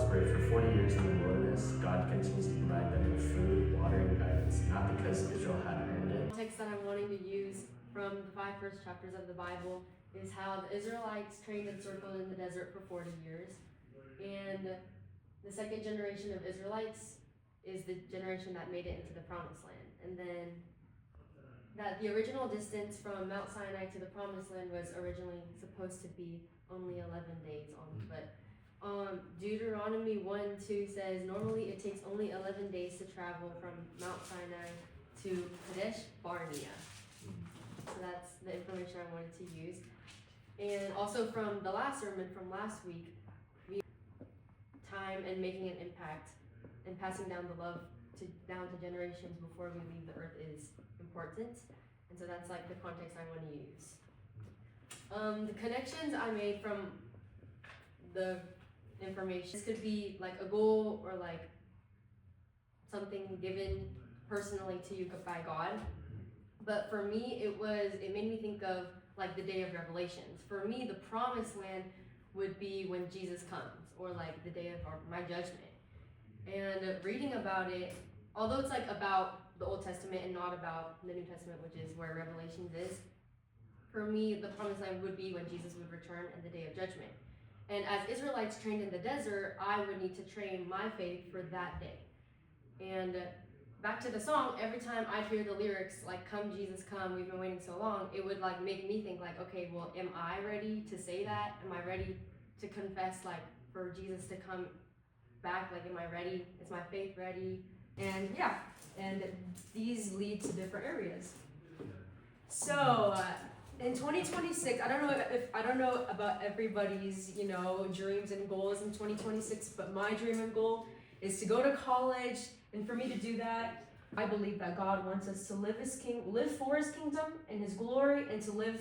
where for 40 years in the wilderness, God continues to provide them with food, water, and guidance, not because Israel had earned it. The text that I'm wanting to use from the 5 first chapters of the Bible is how the Israelites trained and circled in the desert for 40 years. And the second generation of Israelites is the generation that made it into the promised land. And then that the original distance from Mount Sinai to the promised land was originally supposed to be only 11 days on, but Deuteronomy 1:2 says normally it takes only 11 days to travel from Mount Sinai to Kadesh Barnea. So that's the information I wanted to use. And also from the last sermon from last week, time and making an impact and passing down the love down to generations before we leave the earth is important. And so that's like the context I want to use. The connections I made from the information, this could be like a goal or like something given personally to you by God. But for me, it made me think of like the day of Revelations. For me, the promised land would be when Jesus comes, or like the day of my judgment. And reading about it, although it's like about the Old Testament and not about the New Testament, which is where Revelations is, for me, the promised land would be when Jesus would return and the day of judgment. And as Israelites trained in the desert, I would need to train my faith for that day. And back to the song, every time I'd hear the lyrics, like, come Jesus come, we've been waiting so long, it would like make me think like, okay, well, am I ready to say that? Am I ready to confess like for Jesus to come back? Like, am I ready? Is my faith ready? And yeah, and these lead to different areas. So in 2026, I don't know about everybody's, dreams and goals in 2026, but my dream and goal is to go to college. And for me to do that, I believe that God wants us to live for his kingdom and his glory, and to live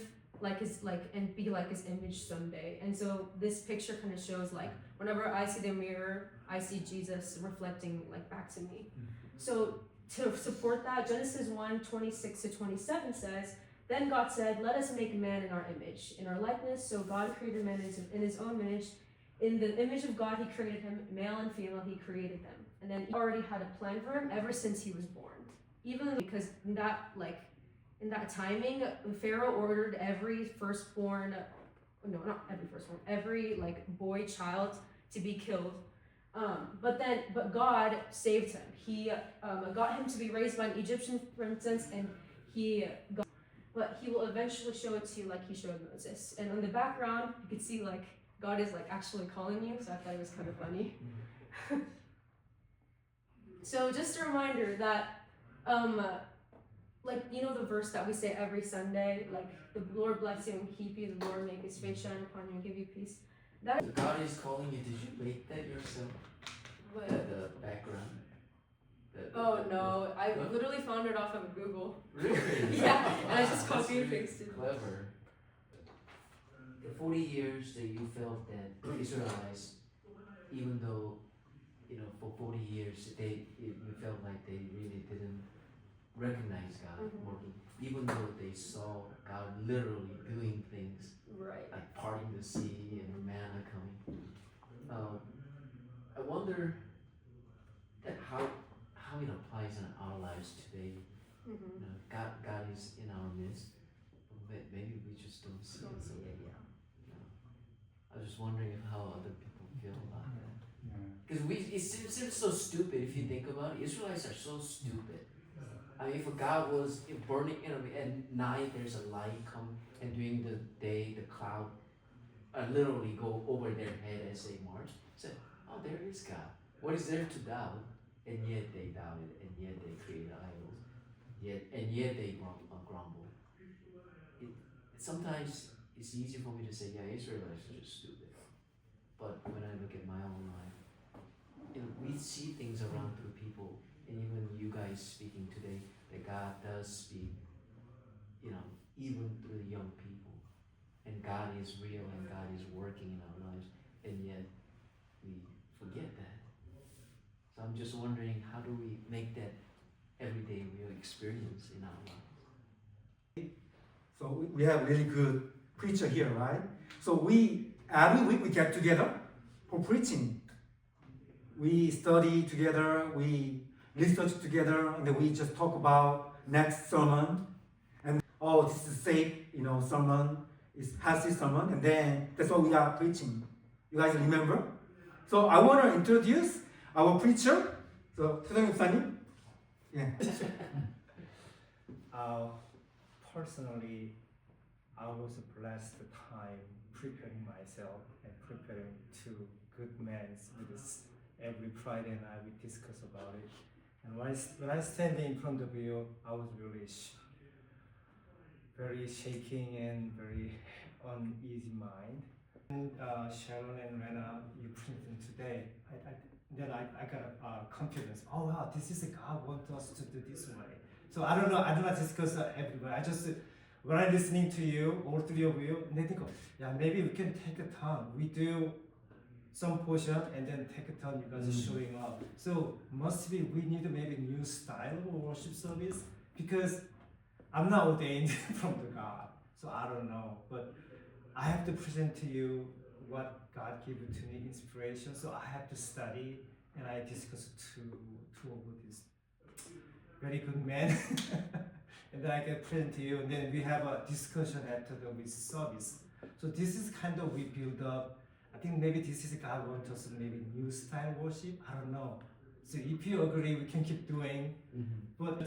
and be like his image someday. And so this picture kind of shows like whenever I see the mirror, I see Jesus reflecting like back to me. So to support that, Genesis 1:26-27 says, then God said, let us make man in our image, in our likeness. So God created man in his own image. In the image of God, he created him, male and female, he created them. And then he already had a plan for him ever since he was born. Even because in that timing, Pharaoh ordered every boy child to be killed. But God saved him. He got him to be raised by an Egyptian princess, and but he will eventually show it to you like he showed Moses. And in the background, you can see like God is like actually calling you, so I thought it was kind of funny. So just a reminder that, the verse that we say every Sunday, like the Lord bless you and keep you, the Lord make his face shine upon you and give you peace. That God is calling you. Did you make that yourself? what? The background. No, I literally found it off of Google. Really? Yeah, and I just That's copied and really pasted. Clever. The 40 years that you felt that the Israelites, even though, for 40 years, you felt like they really didn't recognize God working, even though they saw God literally doing things, Right. like parting the sea and manna coming. I wonder that how it applies in our lives today. God is in our midst, but maybe we just don't see it. Yeah. I was just wondering how other people feel about that. Because it seems so stupid if you think about it. Israelites are so stupid. I mean, if God was burning, at night there's a light come, and during the day the cloud literally go over their head as they march. So, oh, there is God. What is there to doubt? And yet they doubted, and yet they created idols, and yet they grumble. Sometimes it's easy for me to say, yeah, Israelites are just stupid. But when I look at my own life, we see things around through people, and even you guys speaking today, that God does speak, even through the young people. And God is real, and God is working in our lives, and yet we forget that. So I'm just wondering, how do we make that everyday real experience in our lives? So we have really good preacher here, right? So every week we get together for preaching. we study together, we research together, and then we just talk about next sermon. And oh, this is safe, sermon, it's healthy sermon, and then that's what we are preaching. You guys remember? So I want to introduce our preacher. So 최정 목사님. Yeah. Personally, I was blessed time preparing myself and preparing two good men with this. Every Friday night we discuss about it. And when I stand in front of you, I was really very shaking and very uneasy mind. And Sharon and Rena, you presented today. I got confidence. Oh wow, this is God wants us to do this way. So I don't know. I do not discuss everywhere. I just when I'm listening to you, all three of you, and I think, yeah, maybe we can take a turn. We do some portion and then take a turn. You guys are showing up. So must be we need maybe new style of worship service because I'm not ordained from the God, so I don't know. But I have to present to you what God gave to me inspiration. So I have to study and I discuss two of these very good men. And then I can present to you, and then we have a discussion after the service. So this is kind of we build up. I think maybe this is God wants us maybe new style worship. I don't know. So if you agree, we can keep doing. But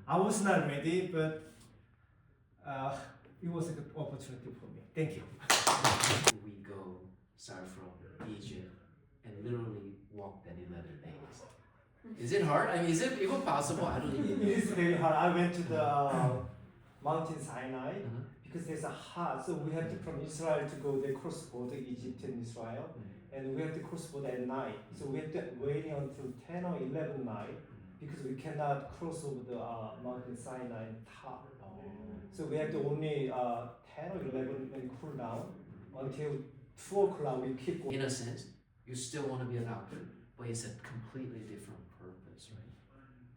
I was not ready, but it was a good opportunity for me. Thank you. We start from Egypt and literally walk that 11 days. Is it hard? I mean, is it even possible? I don't even know. It is very hard. I went to the Mountain Sinai because there's a hot, so we have to from Israel to go the cross border Egypt and Israel, and we have to cross border at night. So we have to wait until 10 or 11 night because we cannot cross over the Mountain Sinai top. So we have to only 10 or 11 and cool down until 2 o'clock. We keep going. In a sense, you still want to be a doctor, but it's a completely different purpose, right?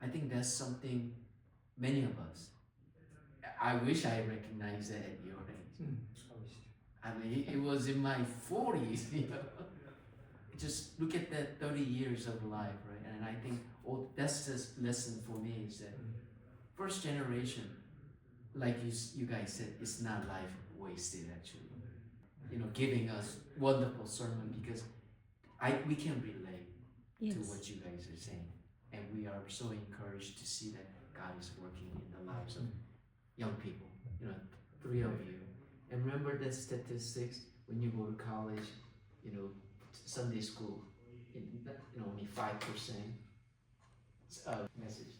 I think that's something many of us, I wish I recognized that at your age. I mean, it was in my 40s, Just look at that 30 years of life, right? And I think that's the lesson for me is that first generation, like you guys said, it's not life wasted actually. Giving us wonderful sermon because we can relate to what you guys are saying, and we are so encouraged to see that God is working in the lives of young people. 3 of you, and remember the statistics when you go to college, Sunday school, only 5% message